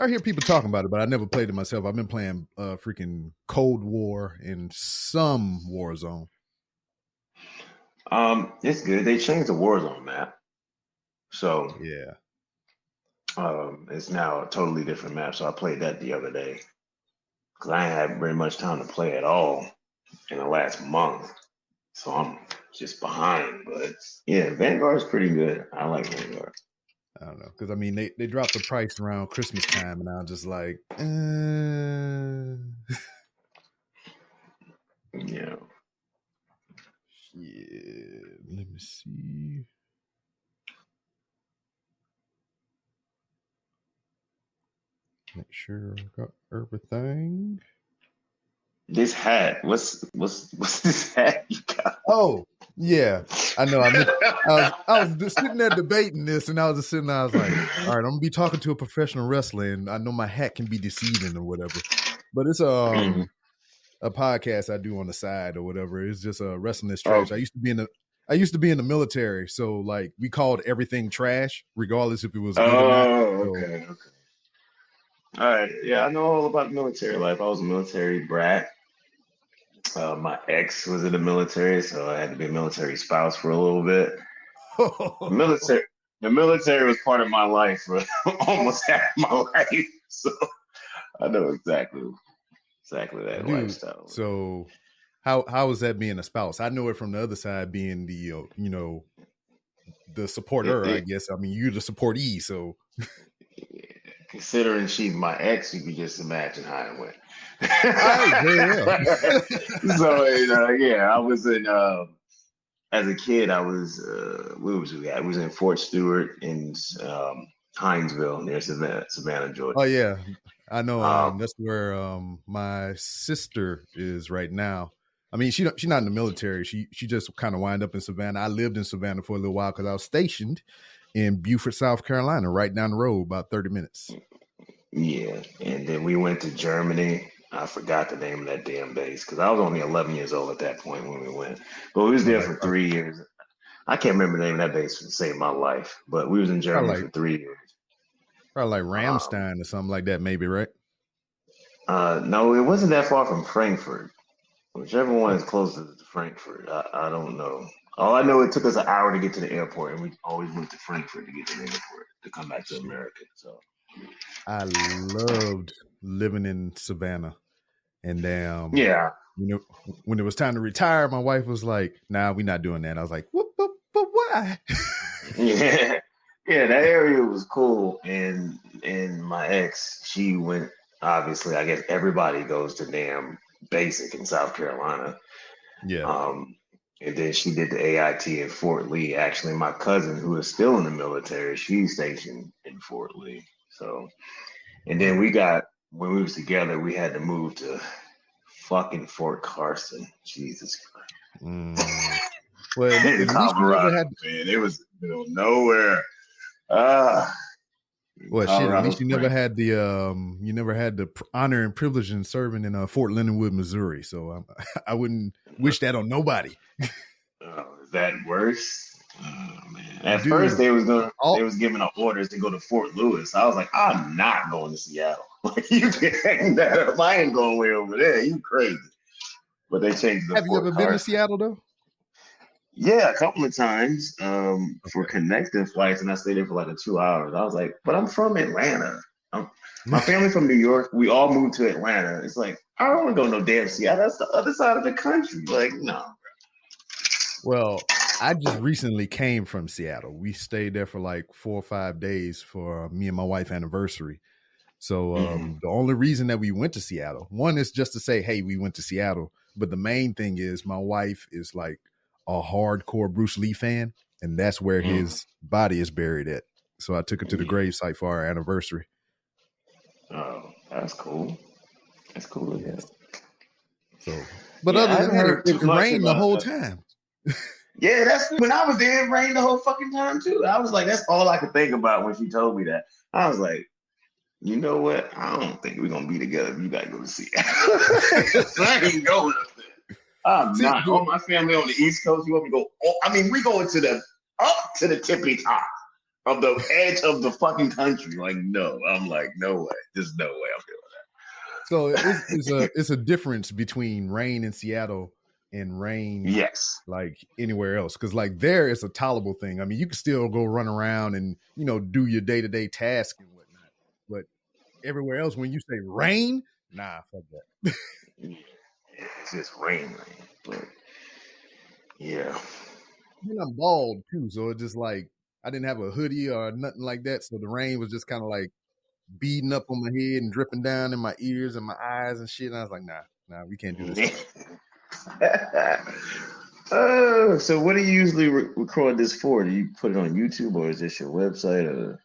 hear people talking about it, but I never played it myself. I've been playing freaking Cold War and some Warzone. It's good. They changed the Warzone map, so Yeah. it's now a totally different map. So I played that the other day because I ain't had very much time to play at all in the last month, so I'm just behind. But yeah, Vanguard's pretty good. I like Vanguard. I don't know, because I mean they dropped the price around Christmas time, and I was just like, Yeah. yeah. Let me see. Make sure I got everything. This hat, what's this hat you got? Oh, yeah. I know. I was just sitting there debating this, and I was just sitting there. I was like, all right, I'm gonna be talking to a professional wrestler, and I know my hat can be deceiving or whatever. But it's a podcast I do on the side or whatever. It's just a wrestling is trash. Oh. I used to be in the military, so like we called everything trash, regardless if it was good or not. Okay. All right. Yeah, I know all about military life. I was a military brat. My ex was in the military, so I had to be a military spouse for a little bit. The military was part of my life for almost half my life, so I know exactly that lifestyle. So, how is that being a spouse? I know it from the other side, being the the supporter. I guess. I mean, you're the supportee, so. Considering she's my ex, you can just imagine how it went. So yeah, I was in. As a kid, I was. Where was we at? I was in Fort Stewart in Hinesville, near Savannah, Georgia. Oh yeah, I know. That's where my sister is right now. I mean, she's not in the military. She just kind of wind up in Savannah. I lived in Savannah for a little while because I was stationed in Beaufort, South Carolina, right down the road, about 30 minutes. Yeah, and then we went to Germany. I forgot the name of that damn base because I was only 11 years old at that point when we went. But we was there for 3 years. I can't remember the name of that base to save my life, but we was in Germany for 3 years. Probably like Ramstein or something like that, maybe, right? No, it wasn't that far from Frankfurt. Whichever one is closest to Frankfurt, I don't know. All I know, it took us an hour to get to the airport, and we always went to Frankfurt to get to the airport to come back to America. So I loved living in Savannah, and yeah, when it was time to retire, my wife was like, "Nah, we're not doing that." I was like, "What? But why?" yeah, that area was cool, and my ex, she went. Obviously, I guess everybody goes to damn basic in South Carolina. Yeah. And then she did the AIT in Fort Lee. Actually, my cousin, who is still in the military, she's stationed in Fort Lee. So, and then when we was together, we had to move to fucking Fort Carson. Jesus Christ. Well, at least Colorado, man. It was nowhere. Well, shit. At least you never had the honor and privilege in serving in Fort Leonard Wood, Missouri. So I wouldn't wish that on nobody. Is that worse? Oh, man. At first, they was giving up orders to go to Fort Lewis. I was like, I'm not going to Seattle. Like, you can hang that up. I ain't going way over there. You crazy? But they changed the. Have you ever been to Seattle though? Yeah, a couple of times for connecting flights, and I stayed there for like 2 hours. I was like, but I'm from Atlanta. My family from New York. We all moved to Atlanta. It's like, I don't want to go no damn Seattle. That's the other side of the country. Like, no. Well, I just recently came from Seattle. We stayed there for like 4 or 5 days for me and my wife's anniversary. So the only reason that we went to Seattle, one is just to say, hey, we went to Seattle. But the main thing is my wife is like a hardcore Bruce Lee fan, and that's where his body is buried at. So I took her to the gravesite for our anniversary. Oh, that's cool. That's cool. Yes. So, but other than that, it rained the whole time. Yeah, that's when I was there. It rained the whole fucking time too. I was like, that's all I could think about when she told me that. I was like, you know what? I don't think we're gonna be together. You gotta go to Seattle. I ain't going up there. I'm not. All my family on the East Coast. You want me to go? We going up to the tippy top. on the edge of the fucking country. Like, no. I'm like, no way. There's no way I'm doing that. So it's a difference between rain in Seattle and rain Yes. like anywhere else. Because like there it's a tolerable thing. I mean, you can still go run around and, you know, do your day-to-day tasks and whatnot. But everywhere else, when you say rain, nah, fuck that. Yeah, it's just rain. But yeah. And I'm bald too, so it's just like I didn't have a hoodie or nothing like that. So the rain was just kind of like beating up on my head and dripping down in my ears and my eyes and shit. And I was like, nah, we can't do this. So what do you usually record this for? Do you put it on YouTube or is this your website? Or?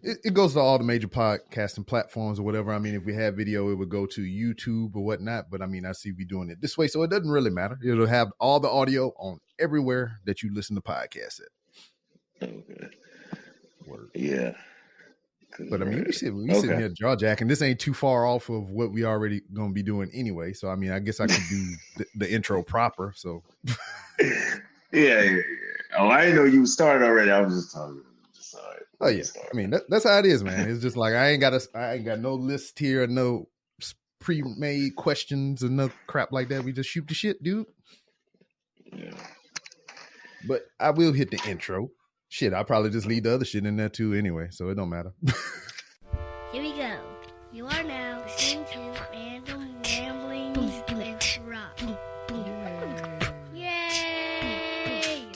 It goes to all the major podcasting platforms or whatever. I mean, if we have video, it would go to YouTube or whatnot. But I mean, I see we doing it this way, so it doesn't really matter. It'll have all the audio on everywhere that you listen to podcasts at. Okay. Word. Yeah. But I mean, we sitting here jaw jacking. This ain't too far off of what we already gonna be doing anyway. So I mean, I guess I could do the intro proper. So yeah. Oh, I didn't know you started already. I was just talking. Sorry. Oh yeah, I mean that's how it is, man. It's just like I ain't got no list here, no pre-made questions and no crap like that. We just shoot the shit, dude. Yeah. But I will hit the intro. Shit, I'll probably just leave the other shit in there too anyway, so it don't matter. Here we go. You are now listening to Random Ramblings with Rob. Yay!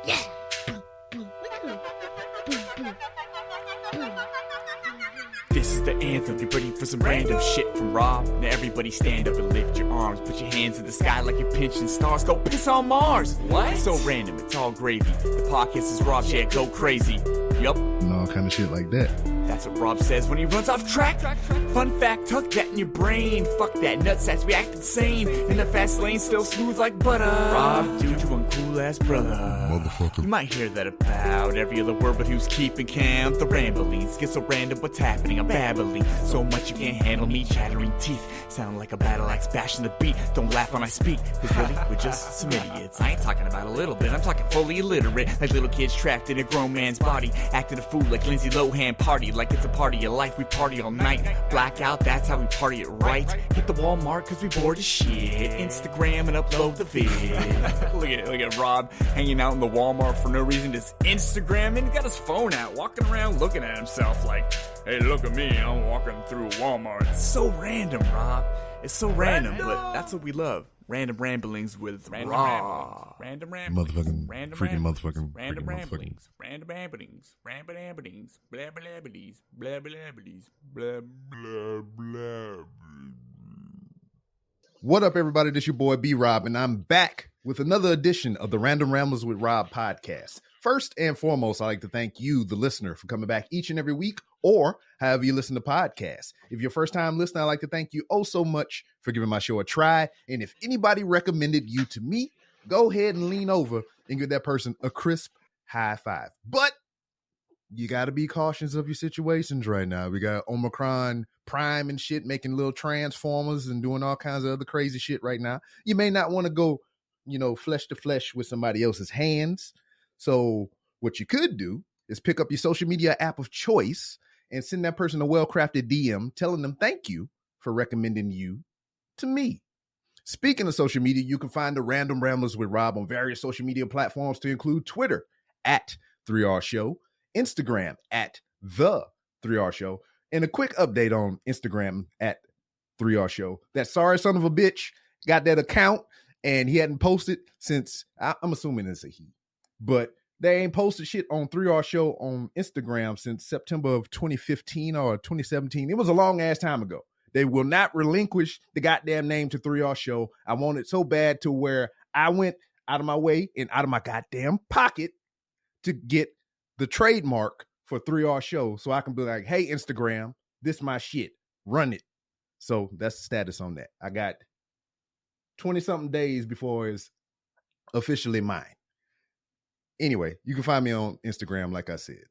Yeah! This is the anthem, be ready for some random shit from Rob. Now everybody stand up and lift your arms. Put your hands in the sky like you're pinching stars. Go piss on Mars! What? It's so random, it's all gravy. The podcast is Rob's, yeah, go crazy. Yup. And all kind of shit like that. That's what Rob says when he runs off track. Fun fact, tuck that in your brain. Fuck that, nutsacks, we act insane. In the fast lane, still smooth like butter. Rob, dude, you one cool ass brother. Motherfucker. You might hear that about every other word, but who's keeping count? The ramblings get so random, what's happening? I'm babbling so much you can't handle me. Chattering teeth sound like a battle axe bashing the beat. Don't laugh when I speak, cause really, we're just some idiots. I ain't talking about a little bit, I'm talking fully illiterate. Like little kids trapped in a grown man's body, acting a fool like Lindsay Lohan. Party like it's a party of life, we party all night. Blackout, that's how we party it right. Hit the Walmart cause we bored as shit. Instagram and upload the vid. look at Rob hanging out in the Walmart for no reason, just Instagramming. He's got his phone out, walking around looking at himself like, hey, look at me, I'm walking through Walmart. It's so random, Rob. It's so random, but that's what we love. Random ramblings with Rob. Random ramblings. Motherfucking random freaking ramblings, motherfucking random freaking ramblings, random ramblings, random ramblings, blah blah blabbities, blah blah blabbities, blah blah blah. What up, everybody? This your boy B Rob, and I'm back with another edition of the Random Ramblers with Rob podcast. First and foremost, I'd like to thank you, the listener, for coming back each and every week, or however you listen to podcasts. If you're a first-time listener, I'd like to thank you oh so much for giving my show a try. And if anybody recommended you to me, go ahead and lean over and give that person a crisp high five. But you got to be cautious of your situations right now. We got Omicron Prime and shit making little transformers and doing all kinds of other crazy shit right now. You may not want to go, flesh to flesh with somebody else's hands. So what you could do is pick up your social media app of choice and send that person a well-crafted DM telling them thank you for recommending you to me. Speaking of social media, you can find the Random Ramblers with Rob on various social media platforms to include Twitter at 3R Show, Instagram at The 3R Show, and a quick update on Instagram at 3R Show. That sorry son of a bitch got that account and he hadn't posted since, I'm assuming it's a he, but they ain't posted shit on 3R Show on Instagram since September of 2015 or 2017. It was a long ass time ago. They will not relinquish the goddamn name to 3R Show. I want it so bad to where I went out of my way and out of my goddamn pocket to get the trademark for 3R Show so I can be like, hey, Instagram, this my shit. Run it. So that's the status on that. I got 20-something days before it's officially mine. Anyway, you can find me on Instagram, like I said.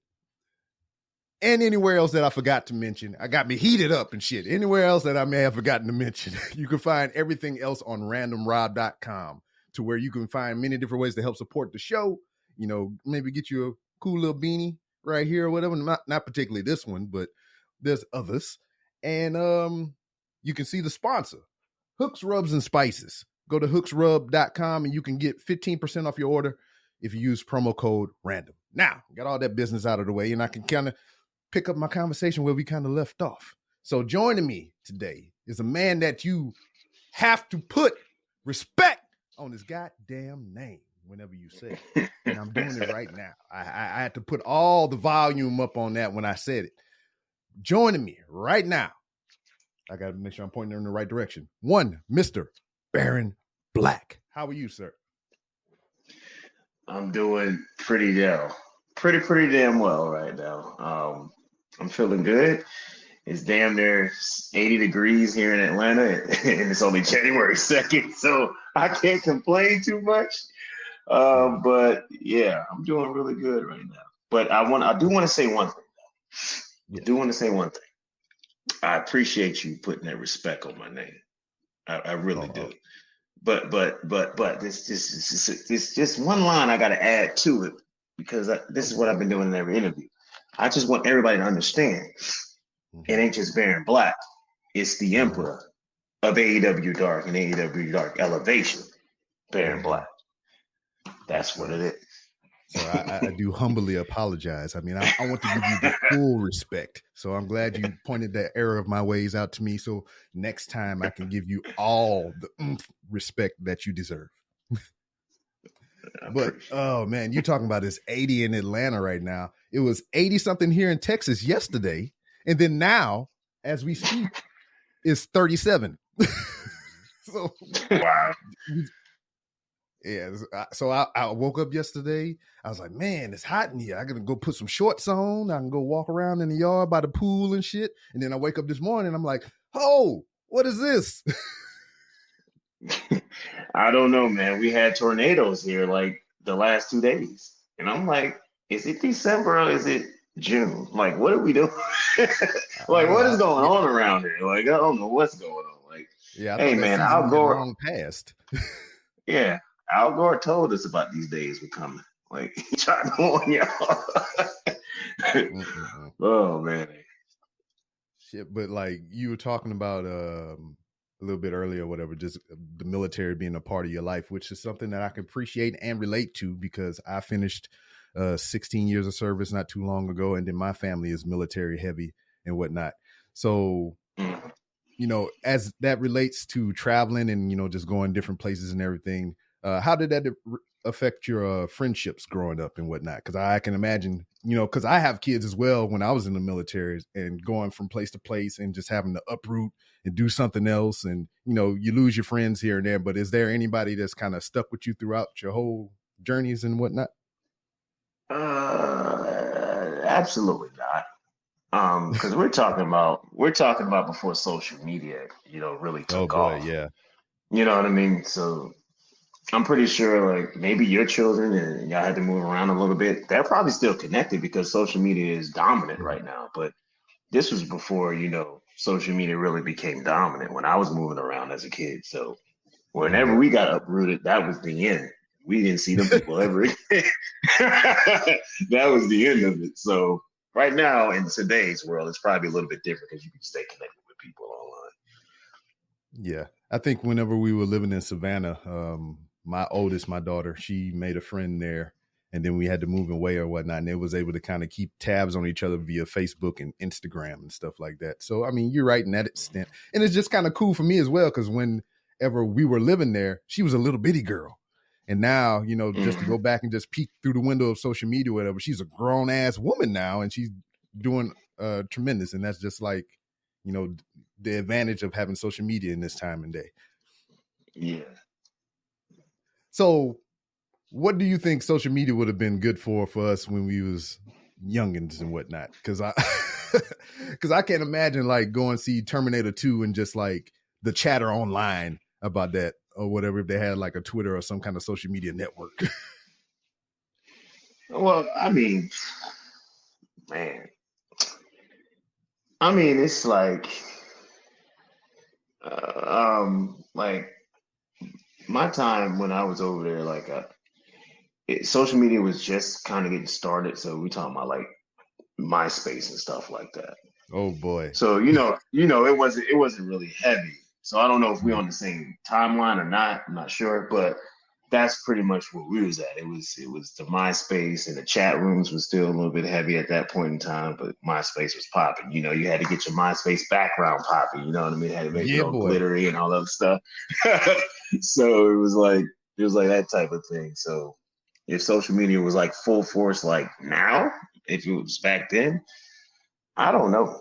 And anywhere else that I forgot to mention. I got me heated up and shit. Anywhere else that I may have forgotten to mention. You can find everything else on randomrob.com, to where you can find many different ways to help support the show. Maybe get you a cool little beanie right here or whatever. Not particularly this one, but there's others. And you can see the sponsor, Hooks Rubs and Spices. Go to hooksrub.com and you can get 15% off your order if you use promo code RANDOM. Now, got all that business out of the way, and I can kind of pick up my conversation where we kind of left off. So joining me today is a man that you have to put respect on his goddamn name whenever you say it. And I'm doing it right now. I had to put all the volume up on that when I said it. Joining me right now, I got to make sure I'm pointing in the right direction. One, Mr. Baron Black. How are you, sir? I'm doing pretty damn well right now. I'm feeling good. It's damn near 80 degrees here in Atlanta, and it's only January 2nd, so I can't complain too much. But yeah, I'm doing really good right now. But I do want to say one thing. Yes. I do want to say one thing. I appreciate you putting that respect on my name. I really do. But this just one line I got to add to it, because this is what I've been doing in every interview. I just want everybody to understand. It ain't just Baron Black. It's the Emperor of AEW Dark and AEW Dark Elevation, Baron Black. That's what it is. So I do humbly apologize. I mean, I want to give you the full respect. So I'm glad you pointed that error of my ways out to me. So next time I can give you all the respect that you deserve. But, oh, man, you're talking about this 80 in Atlanta right now. It was 80 something here in Texas yesterday. And then now, as we speak, it's 37. So, wow. Yeah. So I woke up yesterday. I was like, man, it's hot in here. I got to go put some shorts on. I can go walk around in the yard by the pool and shit. And then I wake up this morning. I'm like, oh, what is this? I don't know, man. We had tornadoes here like the last 2 days. And I'm like, is it December or is it June? Like, what are we doing? Like, what is going on around here? Like, I don't know what's going on. Like, yeah, hey, man, Al Gore. Long past. Yeah, Al Gore told us about these days were coming. Like, he tried to warn y'all. Oh, man. Shit, but like you were talking about a little bit earlier, whatever, just the military being a part of your life, which is something that I can appreciate and relate to, because I finished 16 years of service not too long ago, and then my family is military heavy and whatnot. So, you know, as that relates to traveling and, you know, just going different places and everything, how did that affect your friendships growing up and whatnot? Because I can imagine, you know, because I have kids as well when I was in the military, and going from place to place and just having to uproot and do something else. And, you know, you lose your friends here and there. But is there anybody that's kind of stuck with you throughout your whole journeys and whatnot? Absolutely not. Because we're talking about before social media, you know, really took off. Yeah. You know what I mean? So I'm pretty sure, like, maybe your children and y'all had to move around a little bit. They're probably still connected because social media is dominant right now. But this was before, you know, social media really became dominant, when I was moving around as a kid. So whenever we got uprooted, that was the end. We didn't see them people ever again. That was the end of it. So right now in today's world, it's probably a little bit different because you can stay connected with people online. Yeah. I think whenever we were living in Savannah, my daughter, she made a friend there, and then we had to move away or whatnot, and they was able to kind of keep tabs on each other via Facebook and Instagram and stuff like that. So, I mean, you're right in that extent. And it's just kind of cool for me as well, because whenever we were living there, she was a little bitty girl. And now, you know, just to go back and just peek through the window of social media or whatever, she's a grown ass woman now, and she's doing tremendous. And that's just like, you know, the advantage of having social media in this time and day. Yeah. So what do you think social media would have been good for us when we was youngins and whatnot? Because I can't imagine like going see Terminator 2 and just like the chatter online about that or whatever, if they had like a Twitter or some kind of social media network. Well, I mean, man, it's like my time when I was over there, like social media was just kind of getting started. So we talking about like MySpace and stuff like that. Oh boy. So it wasn't really heavy. So I don't know if we're on the same timeline or not. I'm not sure, but that's pretty much where we was at. It was the MySpace, and the chat rooms was still a little bit heavy at that point in time, but MySpace was popping. You know, you had to get your MySpace background popping. You know what I mean? Had to make it Yeah, all boy. glittery and all that stuff. So it was like that type of thing. So if social media was like full force like now, if it was back then, I don't know.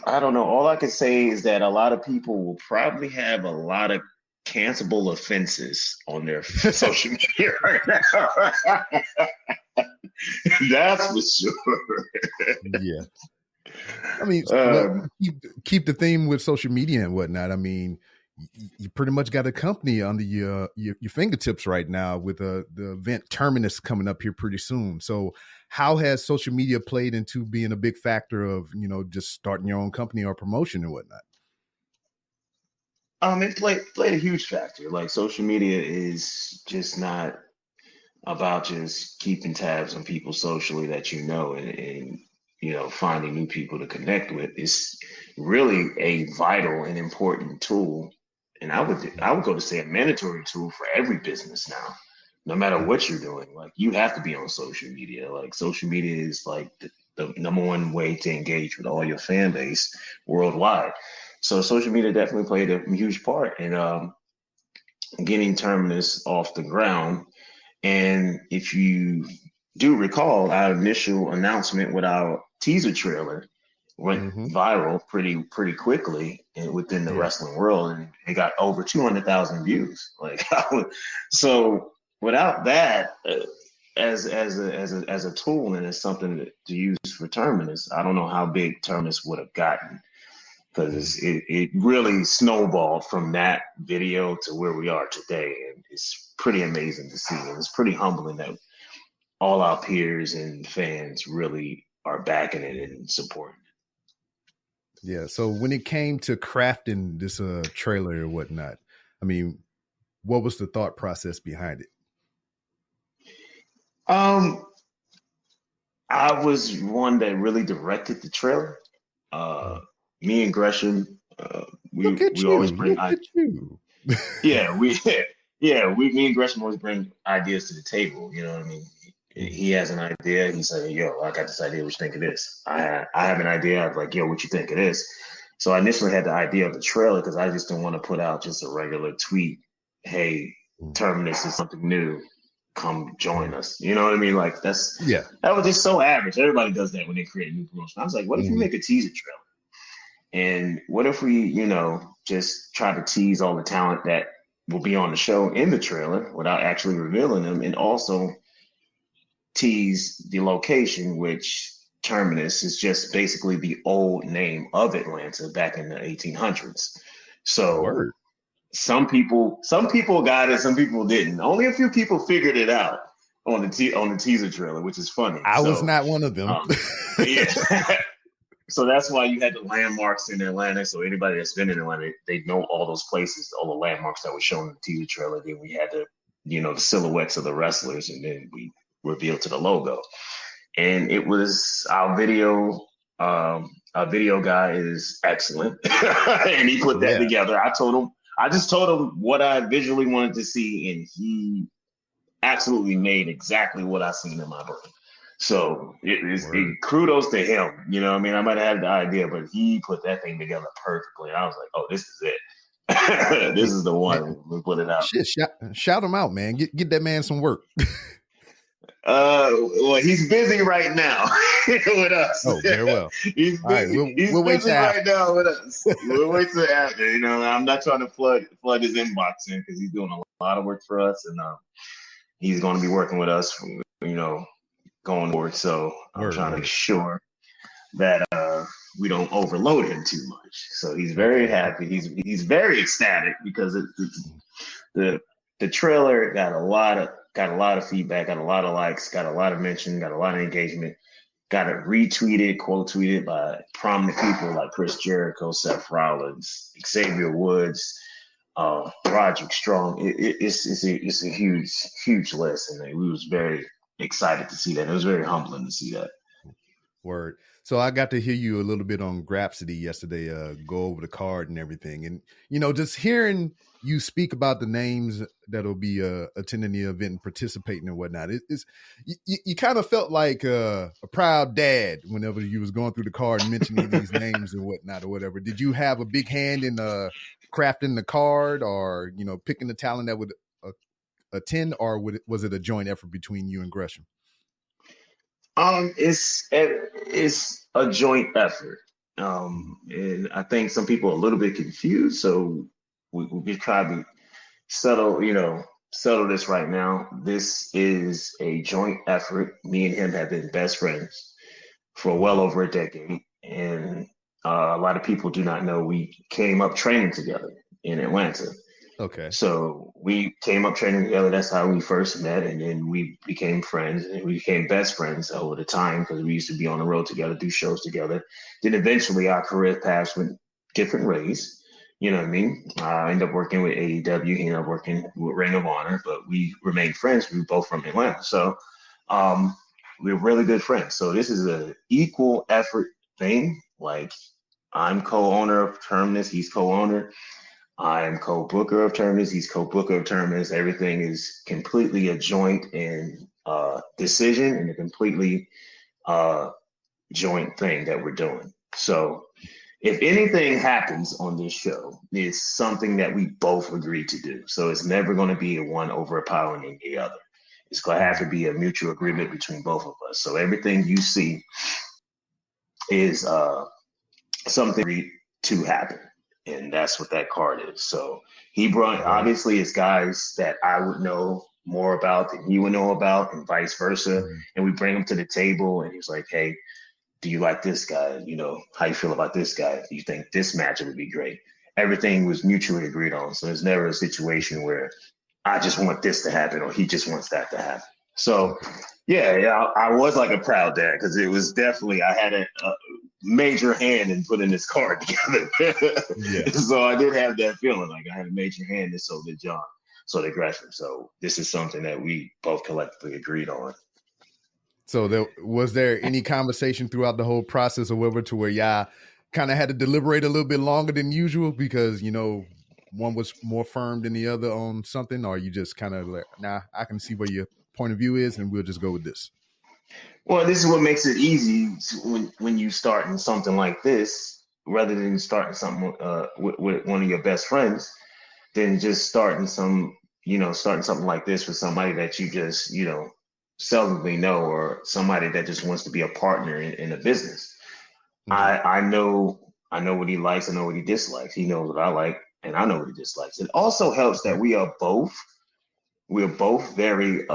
I don't know. All I can say is that a lot of people will probably have a lot of cancelable offenses on their social media right now. That's for sure. Yeah. I mean, Um, keep the theme with social media and whatnot. I mean, you pretty much got a company under your fingertips right now with the event Terminus coming up here pretty soon. So how has social media played into being a big factor of, you know, just starting your own company or promotion and whatnot? it played a huge factor. Like social media is just not about just keeping tabs on people socially that you know, and you know, finding new people to connect with. It's really a vital and important tool, and I would go to say a mandatory tool for every business now, no matter what you're doing. Like you have to be on social media. Like social media is like the number one way to engage with all your fan base worldwide. So social media definitely played a huge part in getting Terminus off the ground. And if you do recall, our initial announcement with our teaser trailer went viral pretty quickly within the Yeah. wrestling world, and it got over 200,000 views. Like, so without that as a tool and as something to use for Terminus, I don't know how big Terminus would have gotten, because it really snowballed from that video to where we are today. And it's pretty amazing to see. And it's pretty humbling that all our peers and fans really are backing it and supporting it. Yeah. So when it came to crafting this trailer or whatnot, I mean, what was the thought process behind it? I was one that really directed the trailer. Me and Gresham, Look at we you. always bring Look at you. yeah, me and Gresham always bring ideas to the table. You know what I mean? He has an idea. He said, "Yo, I got this idea. What you think of this?" I have an idea. I was like, "Yo, what you think of this?" So I initially had the idea of the trailer because I just didn't want to put out just a regular tweet. Hey, Terminus is something new. Come join us. You know what I mean? Like that was just so average. Everybody does that when they create a new promotion. I was like, what if we make a teaser trailer? And what if we, you know, just try to tease all the talent that will be on the show in the trailer without actually revealing them, and also tease the location, which Terminus is just basically the old name of Atlanta back in the 1800s. So Word. some people got it, some people didn't. Only a few people figured it out on the teaser trailer, which is funny. I was not one of them. Yeah. So that's why you had the landmarks in Atlanta. So anybody that's been in Atlanta, they know all those places, all the landmarks that were shown in the teaser trailer. Then we had the silhouettes of the wrestlers, and then we revealed to the logo. And it was our video. Our video guy is excellent, and he put that together. I just told him what I visually wanted to see, and he absolutely made exactly what I seen in my brain. So kudos to him. You know what I mean? I might have had the idea, but he put that thing together perfectly. And I was like, oh, this is it. This is the one. We put it out. Shit, shout him out, man. Get that man some work. Well, he's busy right now with us. Oh, very well. He's busy, we'll busy right now with us. We'll wait till after. You know, I'm not trying to flood his inbox in because he's doing a lot of work for us, and he's going to be working with us, going forward. So I'm trying to make sure that we don't overload him too much. So he's very happy. He's very ecstatic because the trailer got a lot of feedback, got a lot of likes, got a lot of mention, got a lot of engagement, got it retweeted, quote tweeted by prominent people like Chris Jericho, Seth Rollins, Xavier Woods, Roderick Strong. It's a huge list, and we was very excited to see that. It was very humbling to see that. Word. So I got to hear you a little bit on Grapsody yesterday, go over the card and everything. And, just hearing you speak about the names that'll be attending the event and participating and whatnot, you kind of felt like a proud dad whenever you was going through the card and mentioning these names and whatnot or whatever. Did you have a big hand in crafting the card or, picking the talent that would attend, or was it a joint effort between you and Gresham? It's a joint effort. And I think some people are a little bit confused. So we try to settle this right now. This is a joint effort. Me and him have been best friends for well over a decade. And a lot of people do not know we came up training together in Atlanta. Okay. So we came up training together. That's how we first met. And then we became friends and we became best friends over the time because we used to be on the road together, do shows together. Then eventually our career paths went different ways. You know what I mean? I ended up working with AEW. He ended up working with Ring of Honor, but we remained friends. We were both from Atlanta. So we're really good friends. So this is an equal effort thing. Like I'm co-owner of Terminus. He's co-owner. I am co-booker of Terminus. He's co-booker of Terminus. Everything is completely a joint and decision and a completely joint thing that we're doing. So if anything happens on this show, it's something that we both agreed to do. So it's never going to be one overpowering the other. It's going to have to be a mutual agreement between both of us. So everything you see is something to happen. And that's what that card is. So he brought, obviously, it's guys that I would know more about than he would know about, and vice versa. And we bring them to the table, and he's like, "Hey, do you like this guy? How you feel about this guy? Do you think this matchup would be great?" Everything was mutually agreed on. So there's never a situation where I just want this to happen or he just wants that to happen. So yeah, I was like a proud dad because it was definitely, I had a major hand in putting this card together. So I did have that feeling like I had a major hand, and so did John, so did Gresham. So this is something that we both collectively agreed on. So was there any conversation throughout the whole process or whatever to where y'all kind of had to deliberate a little bit longer than usual because, one was more firm than the other on something, or you just kind of like, nah, I can see where your point of view is and we'll just go with this? Well, this is what makes it easy when you start in something like this, rather than starting something with one of your best friends, than just starting something like this with somebody that you just, seldomly know, or somebody that just wants to be a partner in a business. I know what he likes. I know what he dislikes. He knows what I like, and I know what he dislikes. It also helps that we're both very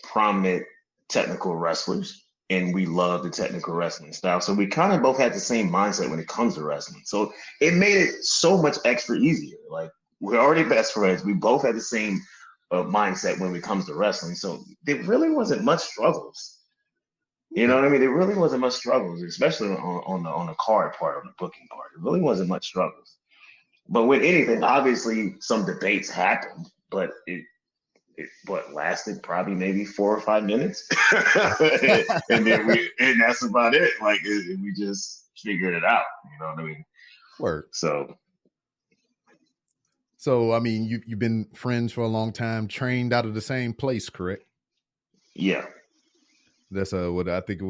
prominent technical wrestlers, and we love the technical wrestling style. So we kind of both had the same mindset when it comes to wrestling. So it made it so much extra easier. Like, we're already best friends. We both had the same mindset when it comes to wrestling. So there really wasn't much struggles. You know what I mean? There really wasn't much struggles, especially on the card part, on the booking part. It really wasn't much struggles. But with anything, obviously some debates happened, but it lasted probably maybe 4 or 5 minutes. and that's about it. Like, we just figured it out. You know what I mean? Word. So, I mean, you've been friends for a long time, trained out of the same place, correct? Yeah. That's what I think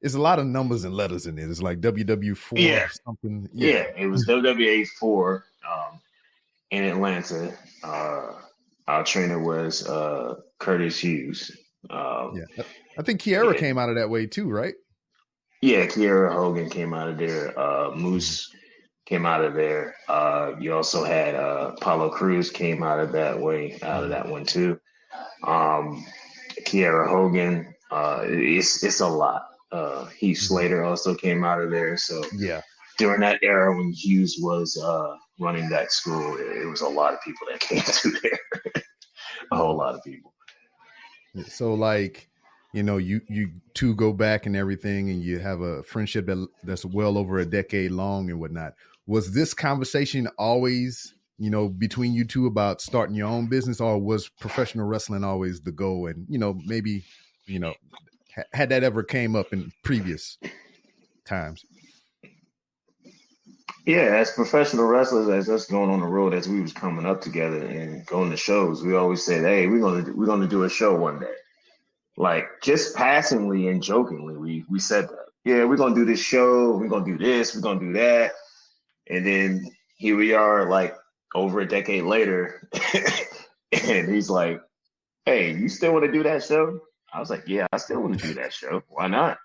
it's a lot of numbers and letters in it. It's like WW4 or something. Yeah, it was WWA4 in Atlanta. Our trainer was Curtis Hughes. I think Kiera came out of that way too, right? Yeah, Kiera Hogan came out of there. Moose came out of there. You also had Apollo Cruz came out of that way, out of that one too. Kiera Hogan. It's a lot. Heath Slater also came out of there. So yeah, during that era when Hughes was running that school, it was a lot of people that came through there. A whole lot of people. So like, you two go back and everything, and you have a friendship that's well over a decade long and whatnot. Was this conversation always between you two about starting your own business, or was professional wrestling always the goal? And, maybe, had that ever came up in previous times? Yeah, as professional wrestlers, as us going on the road, as we was coming up together and going to shows, we always said, "Hey, we're gonna do a show one day." Like just passingly and jokingly, we said that. Yeah, we're gonna do this show. We're gonna do this. We're gonna do that. And then here we are, like over a decade later, and he's like, "Hey, you still want to do that show?" I was like, "Yeah, I still want to do that show. Why not?"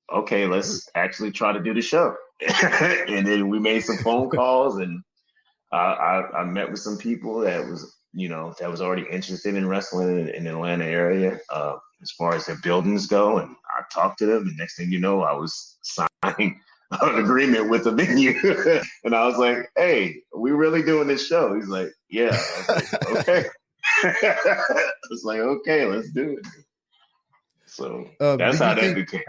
Okay, let's actually try to do the show. And then we made some phone calls, and I met with some people that was already interested in wrestling in the Atlanta area, as far as their buildings go. And I talked to them, and next thing you know, I was signing an agreement with the venue. And I was like, "Hey, we really doing this show?" He's like, "Yeah." I was like, "Okay." I was like, "Okay, let's do it." So that's how that became.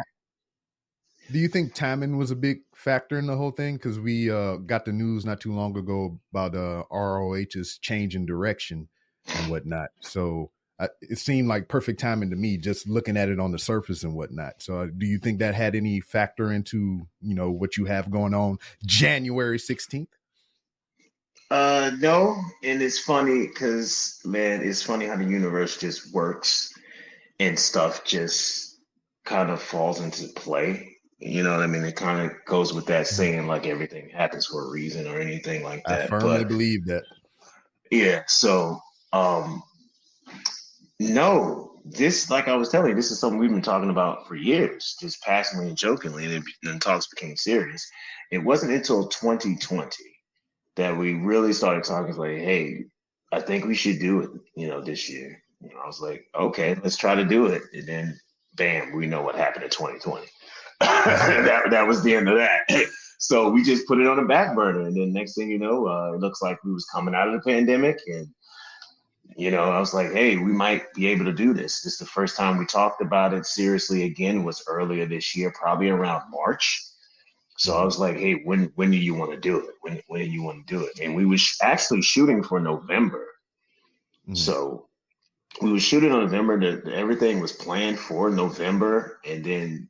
Do you think timing was a big factor in the whole thing? Because we got the news not too long ago about ROH's change in direction and whatnot. So it seemed like perfect timing to me, just looking at it on the surface and whatnot. So do you think that had any factor into, what you have going on January 16th? No, and it's funny because, man, it's funny how the universe just works and stuff just kind of falls into play. You know what I mean? It kind of goes with that saying, like everything happens for a reason or anything like that. I firmly believe that. Yeah. So, no, this, like I was telling you, this is something we've been talking about for years, just passingly and jokingly, and then talks became serious. It wasn't until 2020 that we really started talking like, "Hey, I think we should do it, this year." I was like, "Okay, let's try to do it." And then, bam, we know what happened in 2020. that was the end of that. So we just put it on the back burner, and then next thing you know, it looks like we was coming out of the pandemic, and I was like, "Hey, we might be able to do this." This is the first time we talked about it seriously again was earlier this year, probably around March. So I was like, "Hey, when do you want to do it? When do you want to do it?" And we was actually shooting for November. Mm-hmm. So we were shooting on November. Everything was planned for November, and then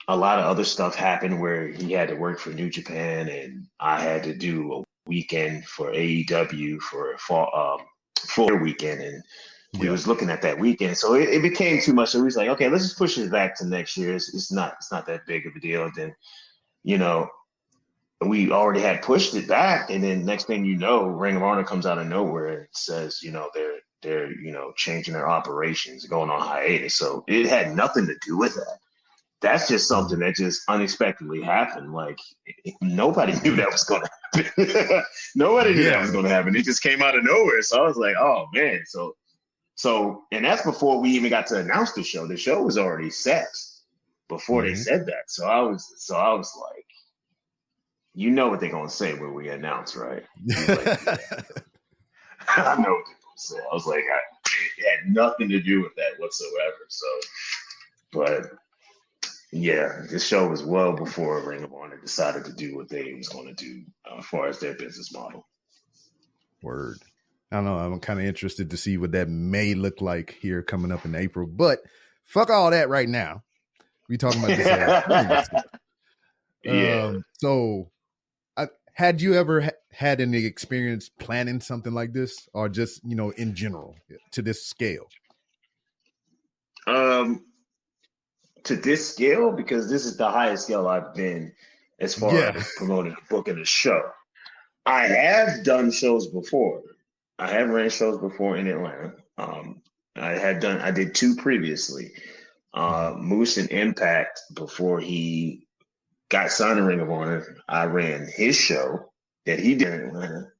a lot of other stuff happened where he had to work for New Japan, and I had to do a weekend for AEW for a full weekend, and we was looking at that weekend. So it became too much. So we was like, "Okay, let's just push it back to next year. It's not that big of a deal." Then, we already had pushed it back, and then next thing you know, Ring of Honor comes out of nowhere and says, they're changing their operations, going on hiatus. So it had nothing to do with that. That's just something that just unexpectedly happened. Like nobody knew that was going to happen. Nobody knew that was going to happen. It just came out of nowhere. So I was like, "Oh man." So, and that's before we even got to announce the show. The show was already set before they said that. So I was like, what they're going to say when we announce, right? Like, I know what they're going to say. I was like, it had nothing to do with that whatsoever. So, but yeah, this show was well before Ring of Honor decided to do what they was going to do as far as their business model. Word. I don't know. I'm kind of interested to see what that may look like here coming up in April. But fuck all that right now. We talking about this. Yeah. So, had you ever had any experience planning something like this, or just in general to this scale? To this scale, because this is the highest scale I've been as far as promoting a book and a show. I have done shows before. I have ran shows before in Atlanta. I did 2 previously. Moose and Impact, before he got signed to Ring of Honor, I ran his show that he did in Atlanta,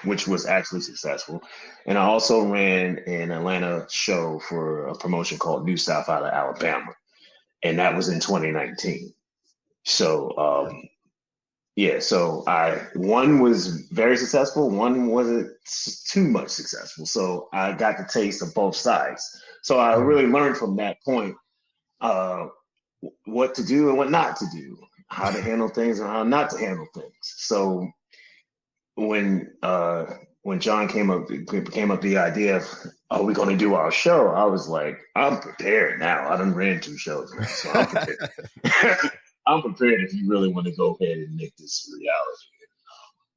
which was actually successful. And I also ran an Atlanta show for a promotion called New South out of Alabama. And that was in 2019. So, so one was very successful. One wasn't too much successful. So I got the taste of both sides. So I really learned from that point, what to do and what not to do, how to handle things and how not to handle things. So when John came up the idea of, are we going to do our show? I was like, I'm prepared now. I done ran 2 shows now, so I'm prepared. I'm prepared if you really want to go ahead and make this a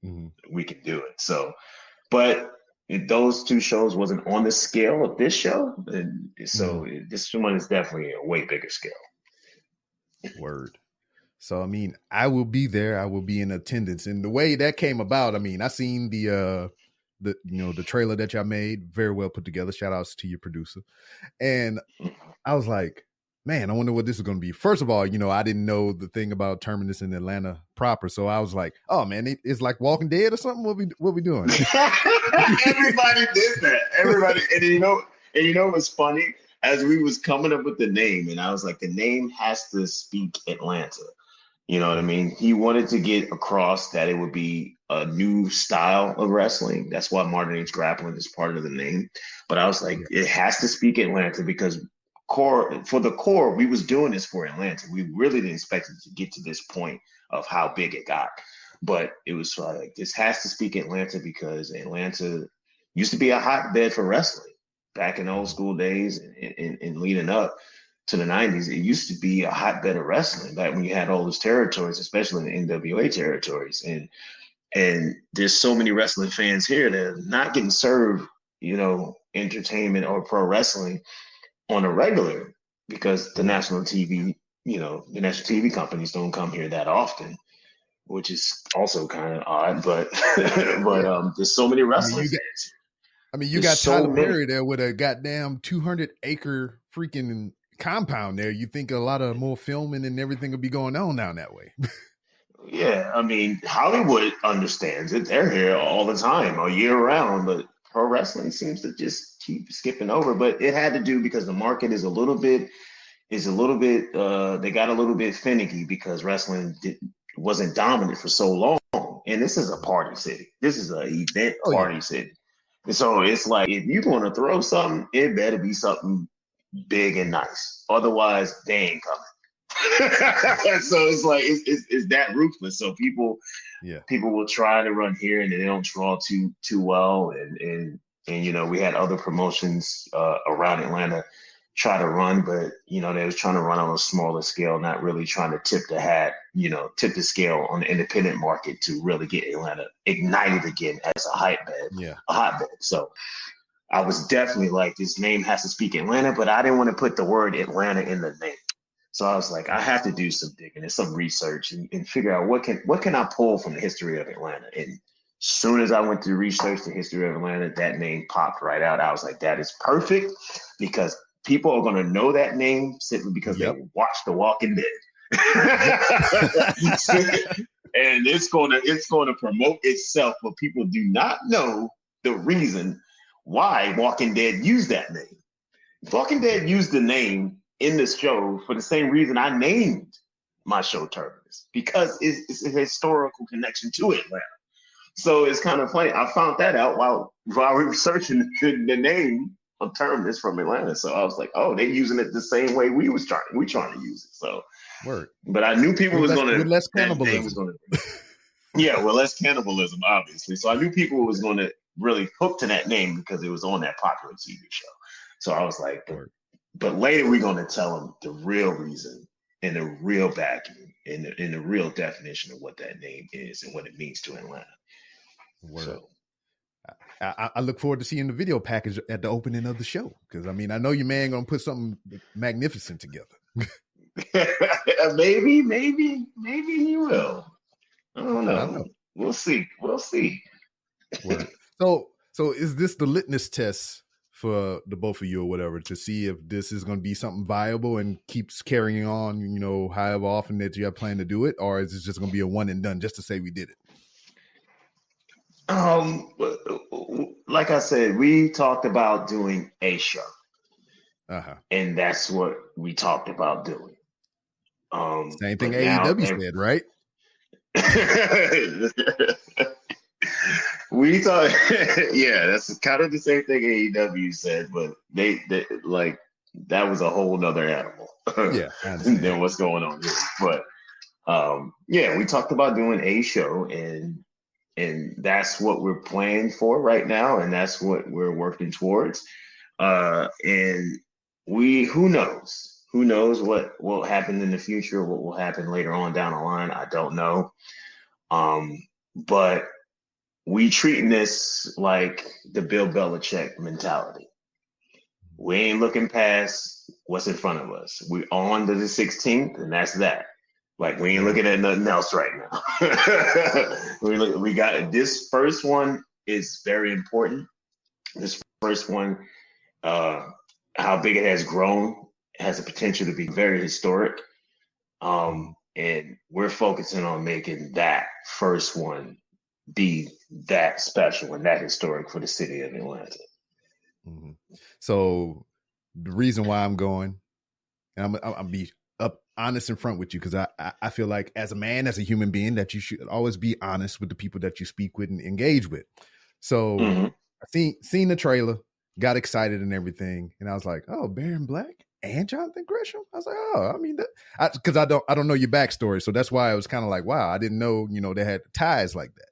reality. We can do it. So, but those 2 shows wasn't on the scale of this show, and so this one is definitely a way bigger scale. Word. So I mean, I will be there. I will be in attendance. And the way that came about, I mean, I seen the trailer that y'all made, very well put together. Shout outs to your producer. And I was like, man, I wonder what this is going to be. First of all, I didn't know the thing about Terminus in Atlanta proper. So I was like, oh man, it's like Walking Dead or something. What we doing? Everybody did that. Everybody. And you know what's funny? As we was coming up with the name, and I was like, the name has to speak Atlanta. You know what I mean? He wanted to get across that it would be a new style of wrestling. That's why Modern Age Grappling is part of the name. But I was like, it has to speak Atlanta, because for the core, we was doing this for Atlanta. We really didn't expect it to get to this point of how big it got. But it was like, this has to speak Atlanta, because Atlanta used to be a hotbed for wrestling back in old school days and leading up to the 90s. It used to be a hotbed of wrestling back when you had all those territories, especially in the NWA territories. And there's so many wrestling fans here that are not getting served, entertainment or pro wrestling on a regular, because the national TV companies don't come here that often, which is also kind of odd, but there's so many wrestling fans. I mean, you got Tyler Perry there with a goddamn 200-acre freaking compound there. You think a lot of more filming and everything will be going on down that way. Yeah, I mean, Hollywood understands it. They're here all the time, all year round, but pro wrestling seems to just keep skipping over. But it had to do because the market is a little bit, they got a little bit finicky because wrestling wasn't dominant for so long. And this is a party city. This is an event party city. And so it's like, if you're going to throw something, it better be something big and nice. Otherwise, they ain't coming. So it's like, it's that ruthless. So people will try to run here and they don't draw too well. And we had other promotions around Atlanta try to run, but they was trying to run on a smaller scale, not really trying to tip the scale on the independent market to really get Atlanta ignited again as a hotbed. So I was definitely like, this name has to speak Atlanta, but I didn't want to put the word Atlanta in the name. So I was like, I have to do some digging and some research and figure out what can I pull from the history of Atlanta. And soon as I went to research the history of Atlanta, that name popped right out. I was like, that is perfect, because people are going to know that name simply because they watched The Walking Dead. And it's going to promote itself, but people do not know the reason why Walking Dead used that name. Walking Dead used the name in this show for the same reason I named my show Terminus, because it's a historical connection to Atlanta. So it's kind of funny. I found that out while we were searching the name of Terminus from Atlanta. So I was like, oh, they're using it the same way we trying to use it. So, but I knew people was going to less cannibalism. Less cannibalism, obviously. So I knew people was going to really hook to that name because it was on that popular TV show. So I was like, but later we're going to tell them the real reason and the real backing and the real definition of what that name is and what it means to Atlanta. So, I look forward to seeing the video package at the opening of the show, because I mean, I know your man gonna put something magnificent together. maybe he will. I don't know. We'll see. So is this the litmus test for the both of you or whatever, to see if this is going to be something viable and keeps carrying on, however often that you have planned to do it, or is it just going to be a one and done just to say we did it? Like I said, we talked about doing a show, and that's what we talked about doing. Same thing AEW said, right? We thought, that's kind of the same thing AEW said, but they like, that was a whole nother animal than what's going on here. But we talked about doing a show, and and that's what we're planning for right now, and that's what we're working towards. And who knows what will happen in the future, what will happen later on down the line. I don't know. But we treating this like the Bill Belichick mentality. We ain't looking past what's in front of us. We on to the 16th, and that's that. Like, we ain't looking at nothing else right now. we got this first one is very important. This first one, how big it has grown, has the potential to be very historic. And we're focusing on making that first one be that special and that historic for the city of Atlanta. Mm-hmm. So the reason why I'm going, and I'm be up honest in front with you, because I feel like as a man, as a human being, that you should always be honest with the people that you speak with and engage with. So I seen the trailer, got excited and everything, and I was like, oh, Baron Black and Jonathan Gresham. I was like, oh, I mean, because I don't know your backstory, so that's why I was kind of like, wow, I didn't know, they had ties like that.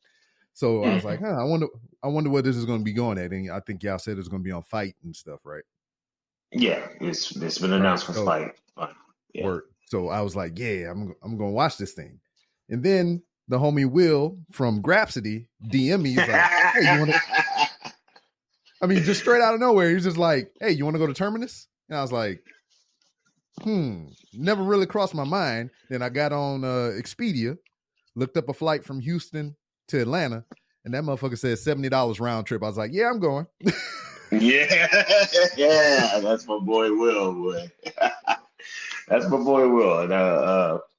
So I was like, I wonder where this is going to be going at. And I think y'all said it's going to be on Fight and stuff, right? Yeah, it's been announced for Fight. Yeah. Word. So I was like, yeah, I'm going to watch this thing. And then the homie Will from Grapsody DM me. He's like, hey, you want to? I mean, just straight out of nowhere, he's just like, hey, you want to go to Terminus? And I was like, never really crossed my mind. Then I got on Expedia, looked up a flight from Houston to Atlanta, and that motherfucker said $70 round trip. I was like, yeah, I'm going. yeah, that's my boy Will, boy. That's my boy Will. And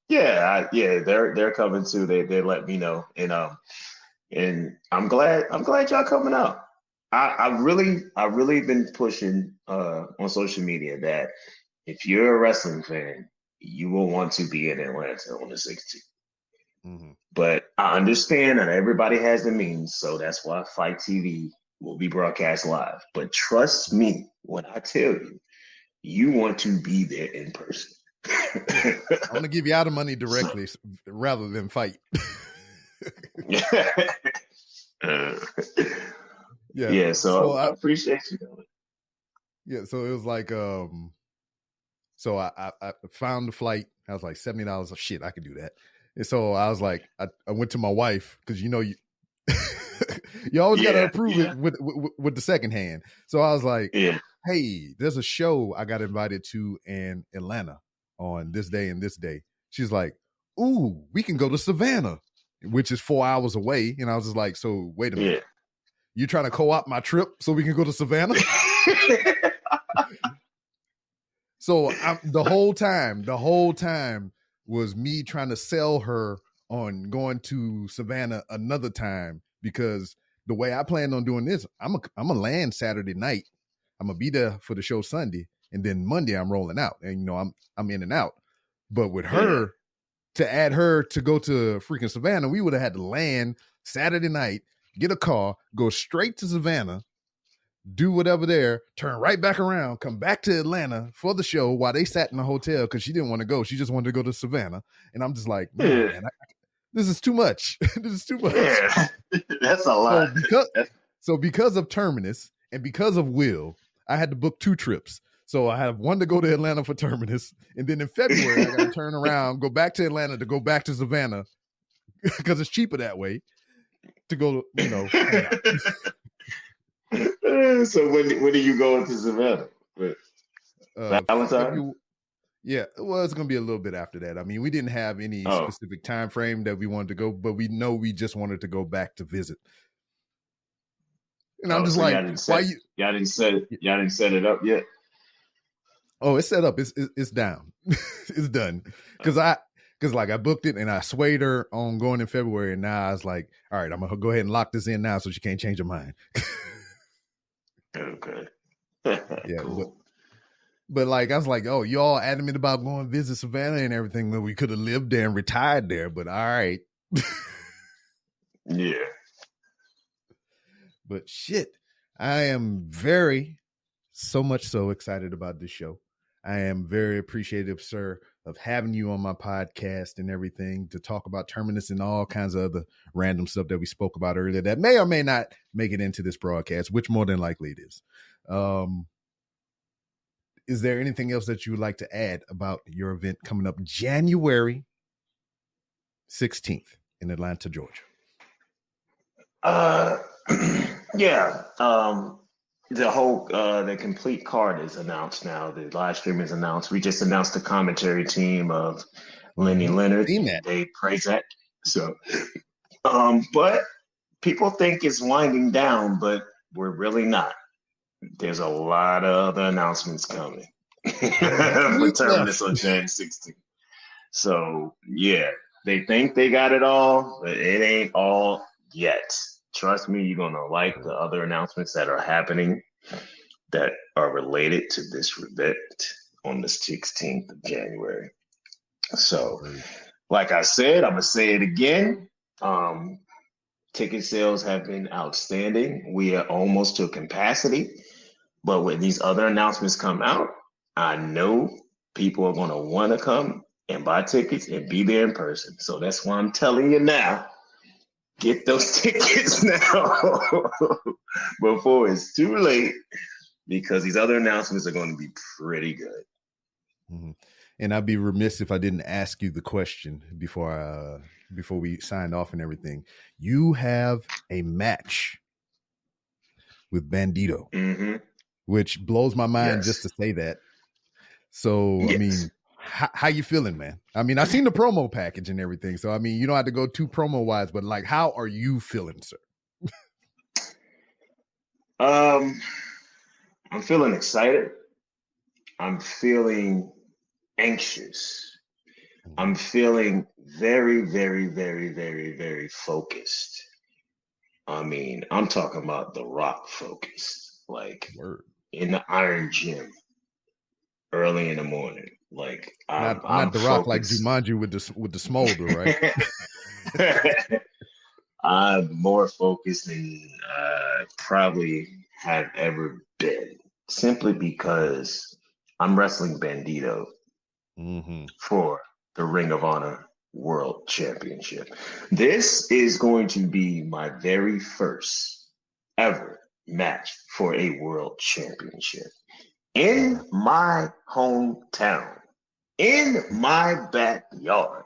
they're coming too. They let me know. And I'm glad y'all coming out. I really been pushing on social media that if you're a wrestling fan, you will want to be in Atlanta on the 16th. Mm-hmm. But I understand that everybody has the means, so that's why Fight TV will be broadcast live. But trust me when I tell you, you want to be there in person. I'm going to give you out of money directly rather than Fight. Yeah, so I appreciate you. Yeah, so it was like, so I found the flight. I was like, $70. Shit, I could do that. And so I was like, I went to my wife, because you you always got to approve it with the second hand. So I was like, hey, there's a show I got invited to in Atlanta on this day and this day. She's like, ooh, we can go to Savannah, which is 4 hours away. And I was just like, so wait a minute. You trying to co-opt my trip so we can go to Savannah? So the whole time was me trying to sell her on going to Savannah another time, because the way I planned on doing this, I'm a land Saturday night. I'm gonna be there for the show Sunday, and then Monday I'm rolling out, and I'm in and out. But with her, to add her to go to freaking Savannah, we would have had to land Saturday night, get a car, go straight to Savannah, do whatever there, turn right back around, come back to Atlanta for the show while they sat in the hotel, because she didn't want to go. She just wanted to go to Savannah. And I'm just like, man, this is too much. This is too much. Yeah, that's a lot. So because of Terminus and because of Will, I had to book 2 trips. So I have one to go to Atlanta for Terminus, and then in February, I got to turn around, go back to Atlanta to go back to Savannah, because it's cheaper that way to go, So when are you going to Savannah? Valentine? Yeah, well, it's going to be a little bit after that. I mean, we didn't have any specific time frame that we wanted to go, but we know we just wanted to go back to visit. And I'm just like, y'all didn't set it up yet? Oh, it's set up. It's down. It's done. Because I booked it and I swayed her on going in February, and now I was like, all right, I'm gonna go ahead and lock this in now so she can't change her mind. Okay. Yeah, cool. But like I was like, oh, you all adamant about going visit Savannah and everything, when we could have lived there and retired there, but all right. Yeah. But shit, I am so much so excited about this show. I am very appreciative, sir, of having you on my podcast and everything to talk about Terminus and all kinds of other random stuff that we spoke about earlier that may or may not make it into this broadcast, which more than likely it is. Is there anything else that you would like to add about your event coming up January 16th in Atlanta, Georgia? Yeah. The whole the complete card is announced now. The live stream is announced. We just announced the commentary team of Lenny Leonard. They praise that. So, but people think it's winding down, but we're really not. There's a lot of other announcements coming for Terminus on Jan 16th. So yeah, they think they got it all, but it ain't all yet. Trust me, you're gonna like the other announcements that are happening that are related to this event on the 16th of January. So, like I said, I'm gonna say it again. Ticket sales have been outstanding. We are almost to capacity, but when these other announcements come out, I know people are gonna want to come and buy tickets and be there in person. So that's why I'm telling you now. Get those tickets now before it's too late, because these other announcements are going to be pretty good. Mm-hmm. And I'd be remiss if I didn't ask you the question before we signed off and everything. You have a match with Bandito, which blows my mind just to say that. So, I mean, how you feeling, man? I mean, I seen the promo package and everything. So, I mean, you don't have to go too promo wise, but like, how are you feeling, sir? I'm feeling excited. I'm feeling anxious. I'm feeling very, very, very, very, very focused. I mean, I'm talking about The Rock focused, like in the Iron Gym early in the morning. Like I'm not The Rock like Jumanji with the smolder, right? I'm more focused than I probably have ever been, simply because I'm wrestling Bandito for the Ring of Honor World Championship. This is going to be my very first ever match for a World Championship in my hometown, in my backyard.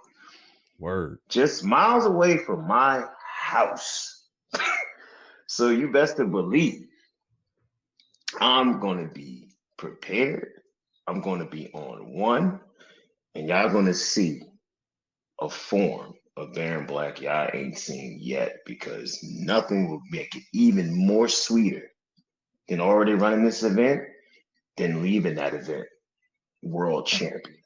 Word. Just miles away from my house. So you best to believe I'm going to be prepared. I'm going to be on one. And y'all going to see a form of Baron Black y'all ain't seen yet, because nothing will make it even more sweeter than already running this event than leaving that event world champion.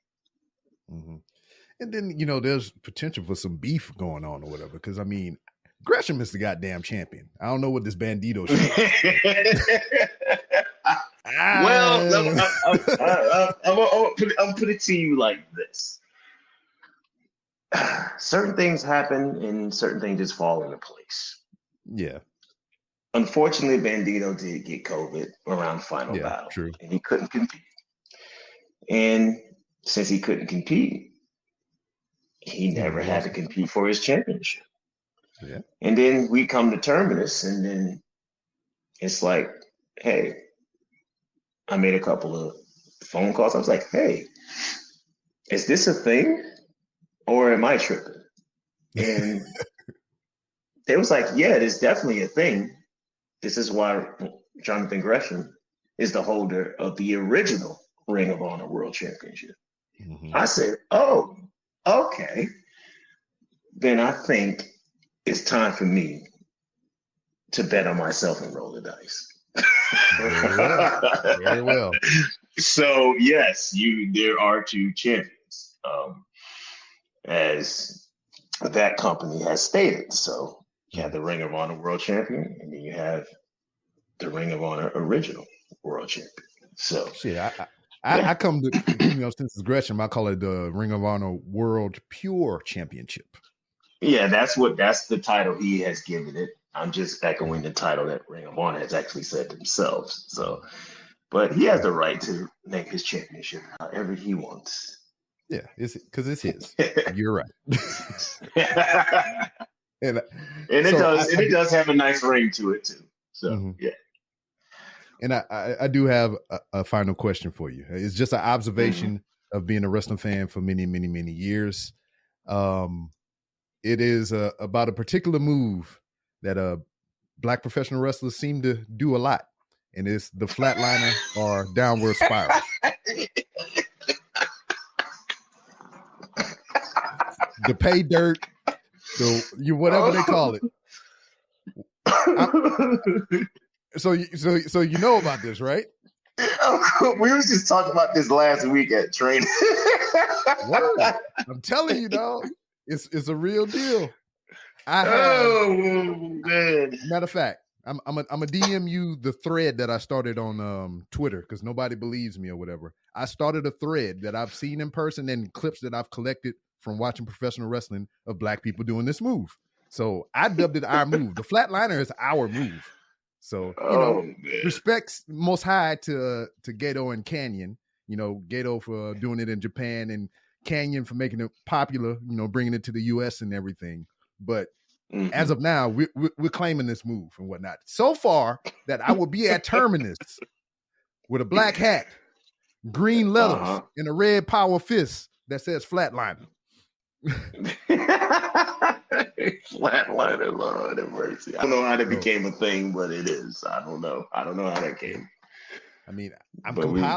And then, there's potential for some beef going on or whatever. Because, I mean, Gresham is the goddamn champion. I don't know what this Bandito shit is. Well, I'll put it to you like this. Certain things happen and certain things just fall into place. Yeah. Unfortunately, Bandito did get COVID around final battle. True. And he couldn't compete. And since he couldn't compete, he never had to compete for his championship. Yeah. And then we come to Terminus, and then it's like, hey, I made a couple of phone calls. I was like, hey, is this a thing or am I tripping? And they was like, yeah, it is definitely a thing. This is why Jonathan Gresham is the holder of the original Ring of Honor World Championship. I said, oh, okay. Then I think it's time for me to bet on myself and roll the dice. Very well. So yes, there are two champions, as that company has stated. So you have the Ring of Honor World Champion, and then you have the Ring of Honor Original World Champion. So shit, I come to since it's Gresham, I call it the Ring of Honor World Pure Championship. Yeah, that's the title he has given it. I'm just echoing the title that Ring of Honor has actually said themselves. So, but he has the right to name his championship however he wants. Yeah, it's because it's his. You're right. And and it so does, and it does have a nice ring to it too. So yeah. And I do have a final question for you. It's just an observation of being a wrestling fan for many, many, many years. It is about a particular move that Black professional wrestlers seem to do a lot, and it's the flatliner or downward spiral. The pay dirt, whatever they call it. So you know about this, right? We was just talking about this last week at training. I'm telling you, dog, it's a real deal. Man. Matter of fact, I'm a DM you the thread that I started on Twitter because nobody believes me or whatever. I started a thread that I've seen in person and clips that I've collected from watching professional wrestling of Black people doing this move. So I dubbed it our move. The flatliner is our move. So, respects most high to Gato and Canyon. Gato for doing it in Japan and Canyon for making it popular, bringing it to the U.S. and everything. But as of now, we're claiming this move and whatnot. So far that I will be at Terminus with a black hat, green letters, and a red power fist that says flatliner. Flatliner, Lord have mercy. I don't know how that became a thing, but it is. I don't know how that came. I mean,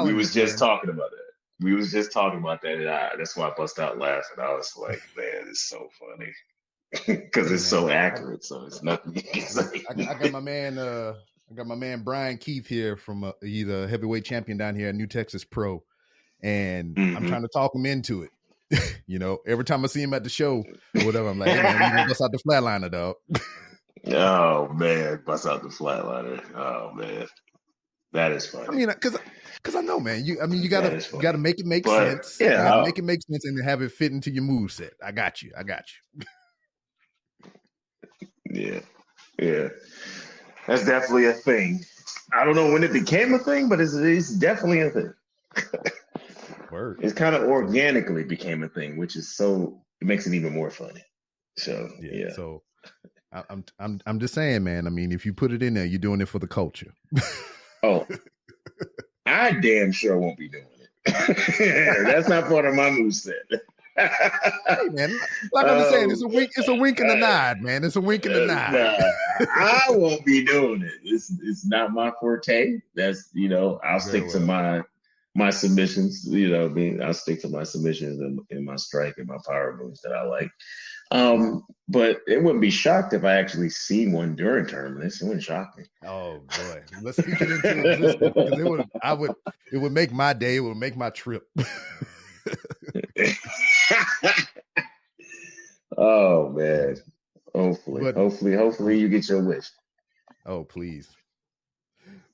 we was just talking about that. We was just talking about that, and that's why I bust out laughing. I was like, man, it's so funny because it's so accurate. So it's nothing you can say. I got my man. I got my man Brian Keith here from he's a heavyweight champion down here at New Texas Pro, and I'm trying to talk him into it. Every time I see him at the show or whatever, I'm like, hey, man, you can bust out the flatliner, dog. Oh man, bust out the flatliner. Oh man, that is funny. I mean, because I know, man. You gotta make it make sense. Yeah, make it make sense and have it fit into your move set. I got you. Yeah, that's definitely a thing. I don't know when it became a thing, but it's definitely a thing. Word. It kind of organically became a thing, which is it makes it even more funny. So yeah. So I'm just saying, man. I mean, if you put it in there, you're doing it for the culture. Oh, I damn sure won't be doing it. That's not part of my moveset. Hey, man, like I'm just saying, it's a wink and a nod, man. It's a wink and a nod. I won't be doing it. It's not my forte. That's I'll stick to my submissions. I'll stick to my submissions and my strike and my power moves that I like. But it wouldn't be shocked if I actually see one during Terminus. It wouldn't shock me. Oh boy, let's speak it into existence because it would make my day. It would make my trip. Oh man, hopefully you get your wish. Oh please.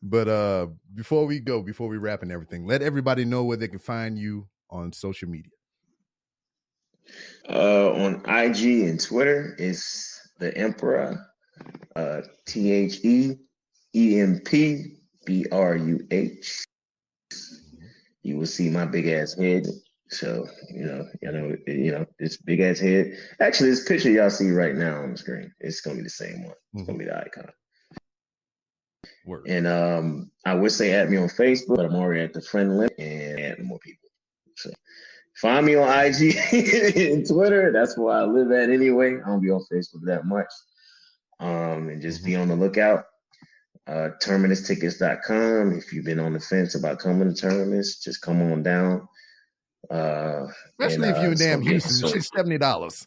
But before we wrap and everything, let everybody know where they can find you on social media. On IG and Twitter is the Emperor, TheEmpBruh. You will see my big ass head. So this big ass head. Actually, this picture y'all see right now on the screen, it's gonna be the same one. It's gonna be the icon. Word. And I would say add me on Facebook, but I'm already at the friend list and add more people. So find me on IG and Twitter. That's where I live at anyway. I don't be on Facebook that much. And just be on the lookout. TerminusTickets.com. If you've been on the fence about coming to Terminus, just come on down. Especially if you're in damn Houston, it's $70.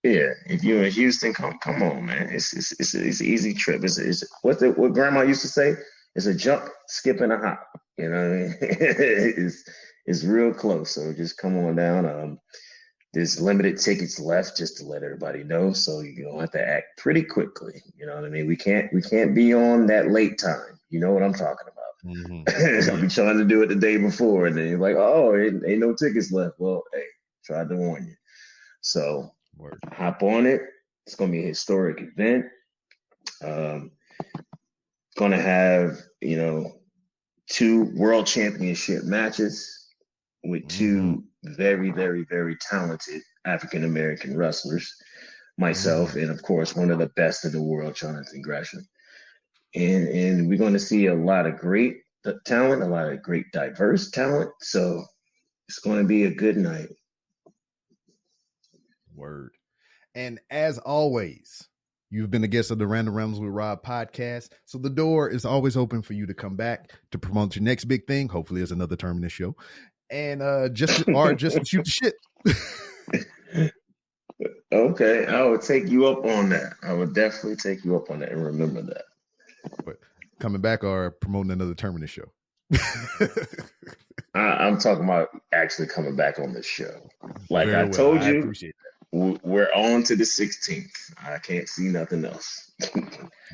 Yeah, if you're in Houston, come on, man. It's an easy trip. It's what Grandma used to say. It's a jump, skip, and a hop. You know what I mean? it's real close. So just come on down. There's limited tickets left, just to let everybody know. So you're gonna have to act pretty quickly. You know what I mean? We can't be on that late time. You know what I'm talking about. I'll be trying to do it the day before, and then you're like, oh, ain't no tickets left. Well, hey, tried to warn you. So hop on it. It's gonna be a historic event. Gonna have 2 world championship matches, with two very, very, very talented African American wrestlers, myself, and of course one of the best in the world, Jonathan Gresham. And we're going to see a lot of great talent, a lot of great diverse talent. So it's going to be a good night. Word. And as always, you've been a guest of the Random Rambles with Rob podcast. So the door is always open for you to come back to promote your next big thing. Hopefully it's another Terminus show. And just shoot the shit. Okay. I would take you up on that. I would definitely take you up on that and remember that. But coming back or promoting another Terminus show? I'm talking about actually coming back on the show. Like Very I told you, appreciate that. We're on to the 16th. I can't see nothing else.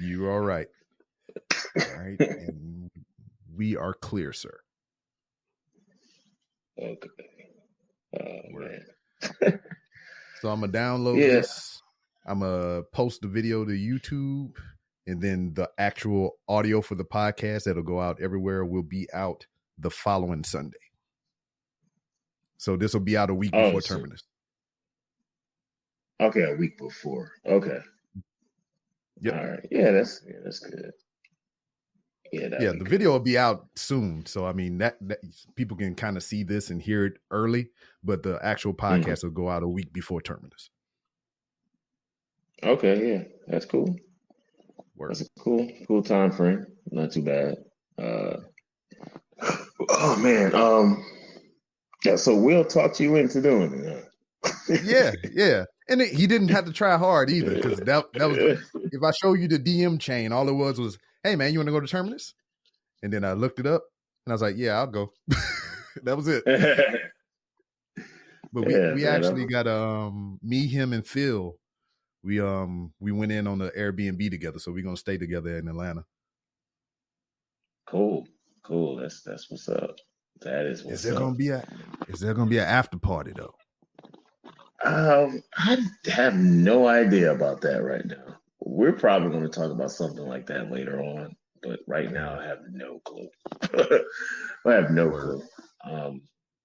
You are right. All right. And we are clear, sir. Okay. Man. So I'm going to download this. I'm going to post the video to YouTube, and then the actual audio for the podcast that'll go out everywhere will be out the following Sunday. So this will be out a week before Terminus. Okay, a week before. Okay. Yep. All right. Yeah, that's good. Yeah, the video will be out soon. So I mean that people can kind of see this and hear it early, but the actual podcast will go out a week before Terminus. Okay, yeah, that's cool. Word. That's a cool time frame. Not too bad. Oh man. Yeah, so we'll talk you into doing it. Yeah. And he didn't have to try hard either, because that was, if I show you the DM chain, all it was, hey man, you want to go to Terminus? And then I looked it up and I was like, yeah, I'll go. That was it. But we actually got me, him, and Phil. We went in on the Airbnb together, so we're gonna stay together in Atlanta. Cool. That's what's up. That is what's up. Is there gonna be an after party though? I have no idea about that right now. We're probably going to talk about something like that later on, but right now I have no clue. I have no clue.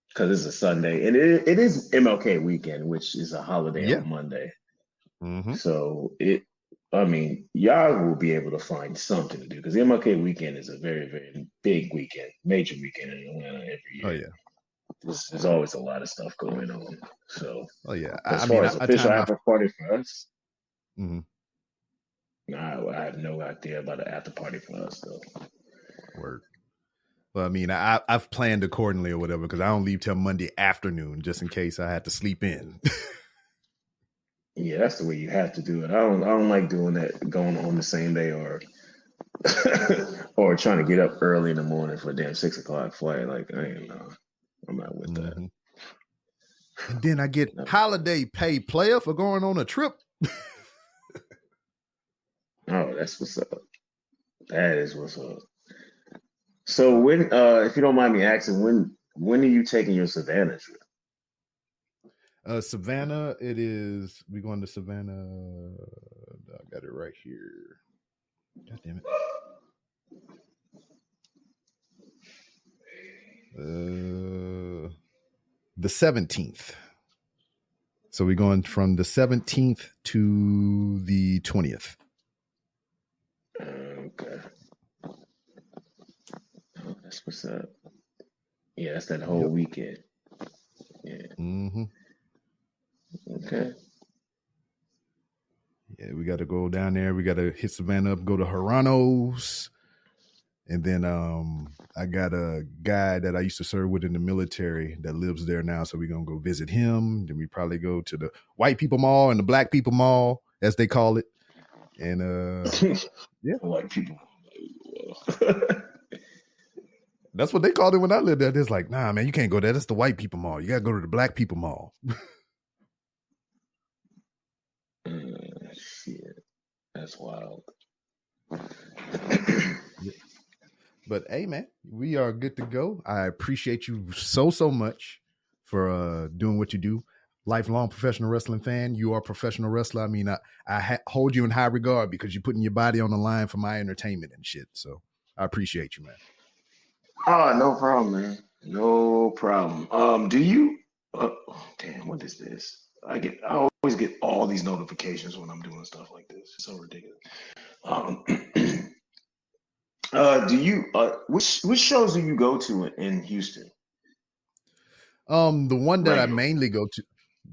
Because it's a Sunday, and it is MLK weekend, which is a holiday on Monday. Mm-hmm. So y'all will be able to find something to do, because MLK weekend is a very, very big weekend, major weekend in Atlanta every year. Oh yeah. There's always a lot of stuff going on. So, as far as official after party for us, I have no idea about an after party for us though. Word. Well, I mean, I've planned accordingly or whatever, because I don't leave till Monday afternoon just in case I had to sleep in. Yeah, that's the way you have to do it. I don't like doing that, going on the same day or or trying to get up early in the morning for a damn 6 o'clock flight. Like I'm not with that. And then I get holiday pay, player, for going on a trip. Oh, that's what's up. That is what's up. So when, if you don't mind me asking, when are you taking your Savannah trip? Savannah, we're going to Savannah. I got it right here. God damn it. The 17th. So we're going from the 17th to the 20th. Okay. Oh, that's what's up. Yeah, that's that whole weekend. Yeah. Mm-hmm. Okay. Yeah, we got to go down there. We got to hit Savannah up, go to Haranos. And then I got a guy that I used to serve with in the military that lives there now. So we're going to go visit him. Then we probably go to the White People Mall and the Black People Mall, as they call it. And White people. That's what they called it when I lived there. It's like, nah, man, you can't go there. That's the White People Mall. You got to go to the Black People Mall. Shit. That's wild. But hey, man, we are good to go. I appreciate you so much for doing what you do. Lifelong professional wrestling fan. You are a professional wrestler. I mean, I hold you in high regard because you're putting your body on the line for my entertainment and shit. So I appreciate you, man. Oh, no problem, man. No problem. Do you? Damn, what is this? I always get all these notifications when I'm doing stuff like this. It's so ridiculous. Um, do you? Which shows do you go to in Houston? The one that I Regular. mainly go to,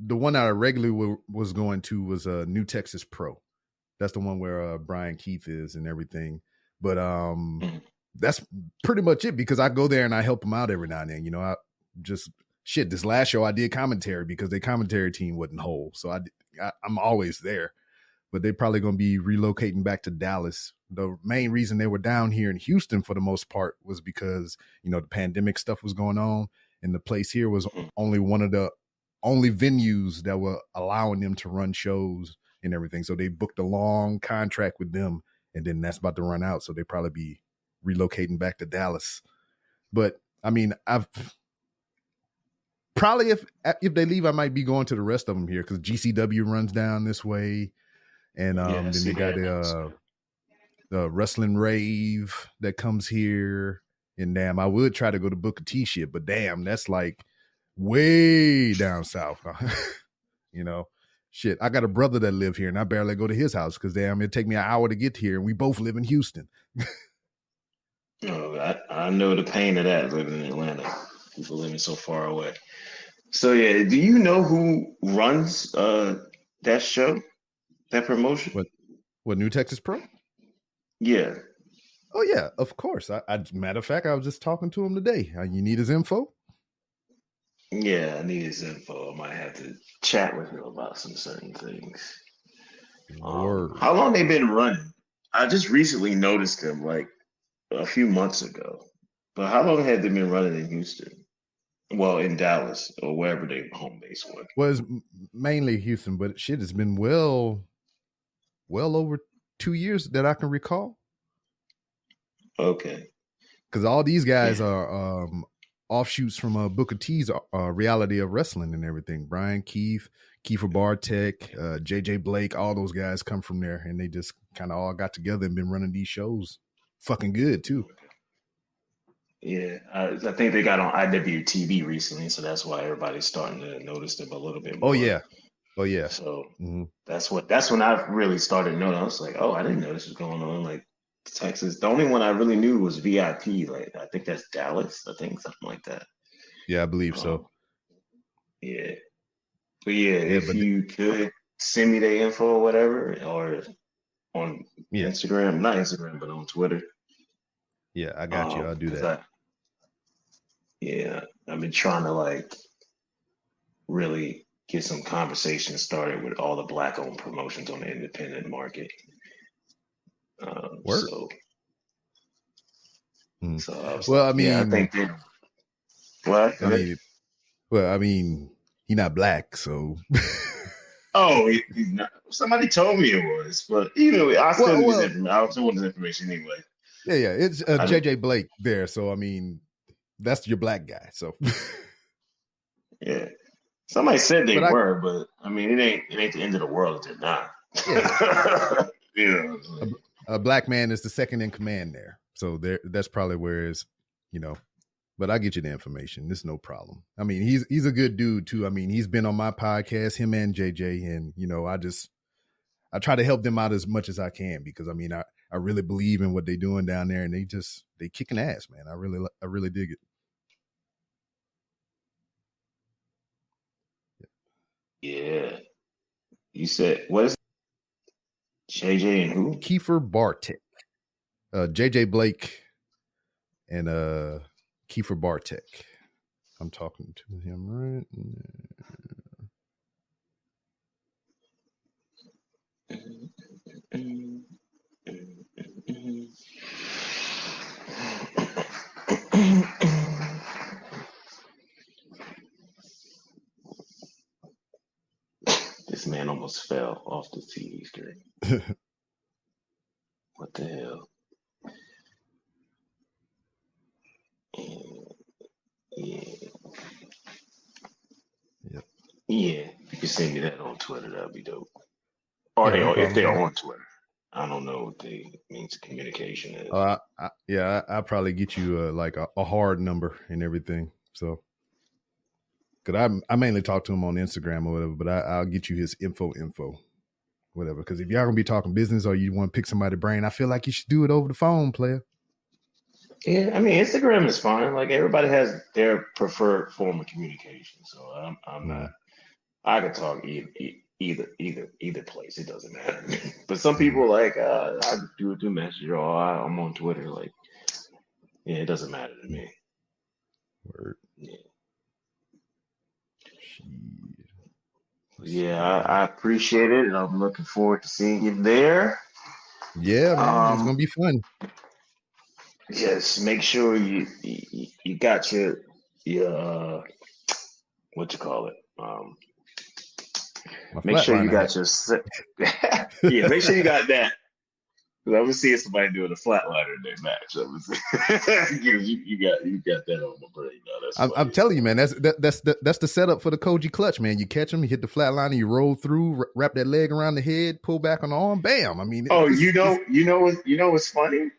the one that I regularly was going to was New Texas Pro. That's the one where Brian Keith is and everything. But Mhm. that's pretty much it because I go there and I help them out every now and then. You know, I just shit. This last show I did commentary because their commentary team wasn't whole, so I'm always there. But they're probably going to be relocating back to Dallas. The main reason they were down here in Houston for the most part was because, you know, the pandemic stuff was going on and the place here was only one of the only venues that were allowing them to run shows and everything. So they booked a long contract with them and then that's about to run out. So they probably be relocating back to Dallas. But I mean, I've probably if they leave, I might be going to the rest of them here because GCW runs down this way. And then they got the Wrestling Rave that comes here. And damn, I would try to go to Booker T shit, but damn, that's like way down south. You know, shit. I got a brother that live here, and I barely go to his house because damn, it take me an hour to get here, and we both live in Houston. Oh, I know the pain of that living in Atlanta. People living so far away. So yeah, do you know who runs that show, that promotion? What New Texas Pro? Yeah. Oh yeah, of course. I matter of fact, I was just talking to him today. You need his info? Yeah, I need his info. I might have to chat with him about some certain things. How long they been running? I just recently noticed them like a few months ago. But how long had they been running in Houston? Well, in Dallas or wherever their home base was. Was mainly Houston, but shit has been well over 2 years that I can recall. Okay. Because all these guys are offshoots from Booker T's Reality of Wrestling and everything. Brian Keith, Kiefer Bartek, JJ Blake, all those guys come from there, and they just kind of all got together and been running these shows. Fucking good too. Yeah, I think they got on IWTV recently, so that's why everybody's starting to notice them a little bit more. Oh yeah. So that's when I really started noticing. I was like, oh, I didn't know this was going on. Like Texas, the only one I really knew was VIP. Like I think that's Dallas. I think something like that. Yeah, I believe so. Yeah, but if you could send me the info or whatever, or on Instagram, not Instagram, but on Twitter. Yeah, I got you. I'll do that. I've been trying to like really get some conversation started with all the Black-owned promotions on the independent market. Well, I mean, I think they. What? I mean, he's not Black, so. Oh, he's not. Somebody told me it was, but anyway, I still want this information anyway. Yeah, it's JJ Blake there, so I mean, that's your Black guy. So. Yeah, somebody said they were, but I mean, it ain't the end of the world if they're not. Yeah. You know, a Black man is the second in command there, so that's probably where it's, you know. But I'll get you the information. It's no problem. I mean, he's a good dude too. I mean, he's been on my podcast, him and JJ, and you know, I I try to help them out as much as I can, because I mean, I really believe in what they're doing down there, and they kicking ass, man. I really dig it. Yeah. You said, what is it? JJ and who? Kiefer Bartek. JJ Blake and Kiefer Bartek. I'm talking to him right This man almost fell off the TV screen. What the hell? Yeah. If you can send me that on Twitter, that'd be dope. Or if they're on Twitter. I don't know what the means of communication is. I'll probably get you like a hard number and everything. So, because I mainly talk to him on Instagram or whatever, but I'll get you his info, whatever. Because if y'all gonna be talking business or you want to pick somebody's brain, I feel like you should do it over the phone, player. Yeah, I mean, Instagram is fine. Like everybody has their preferred form of communication. So I'm not. I could talk either place. It doesn't matter. But some people like I do it through message or I'm on Twitter. Like, yeah, it doesn't matter to me. Word. Yeah. Yeah, I appreciate it, and I'm looking forward to seeing you there. Yeah, man, it's gonna be fun. Yes, make sure you got your what you call it. Make sure you got your yeah. Make sure you got that. I was seeing somebody doing a flatliner in their match. you got that on my brain. I'm telling you, man. That's the setup for the Koji clutch, man. You catch him, you hit the flatliner, you roll through, wrap that leg around the head, pull back on the arm, bam. I mean, you know what's funny?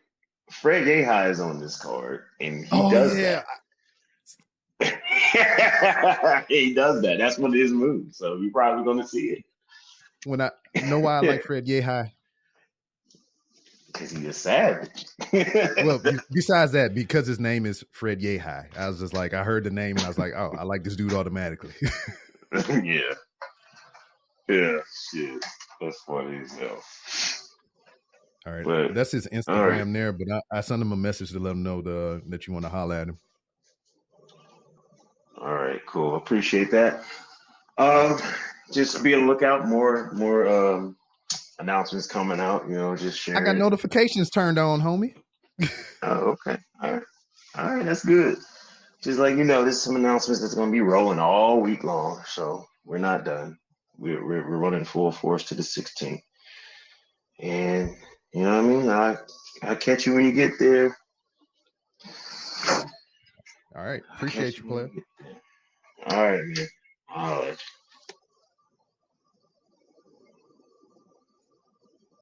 Fred Yehi is on this card, and he does that. He does that. That's one of his moves. So you're probably going to see it. When I know why I like Fred Yehi. Because he's a savage. Well, besides that, because his name is Fred Yehi, I was just like, I heard the name and I was like, oh, I like this dude automatically. Yeah, shit. That's funny as hell. All right, but that's his Instagram there. But I sent him a message to let him know that you want to holler at him. All right, cool. Appreciate that. Just be on the lookout. More announcements coming out. Just share. I got notifications turned on, homie. Oh, okay. All right. That's good. Just like there's some announcements that's going to be rolling all week long. So we're not done. We're running full force to the 16th, and you know what I mean. I'll catch you when you get there. All right. Appreciate you, player. All right, man. All right.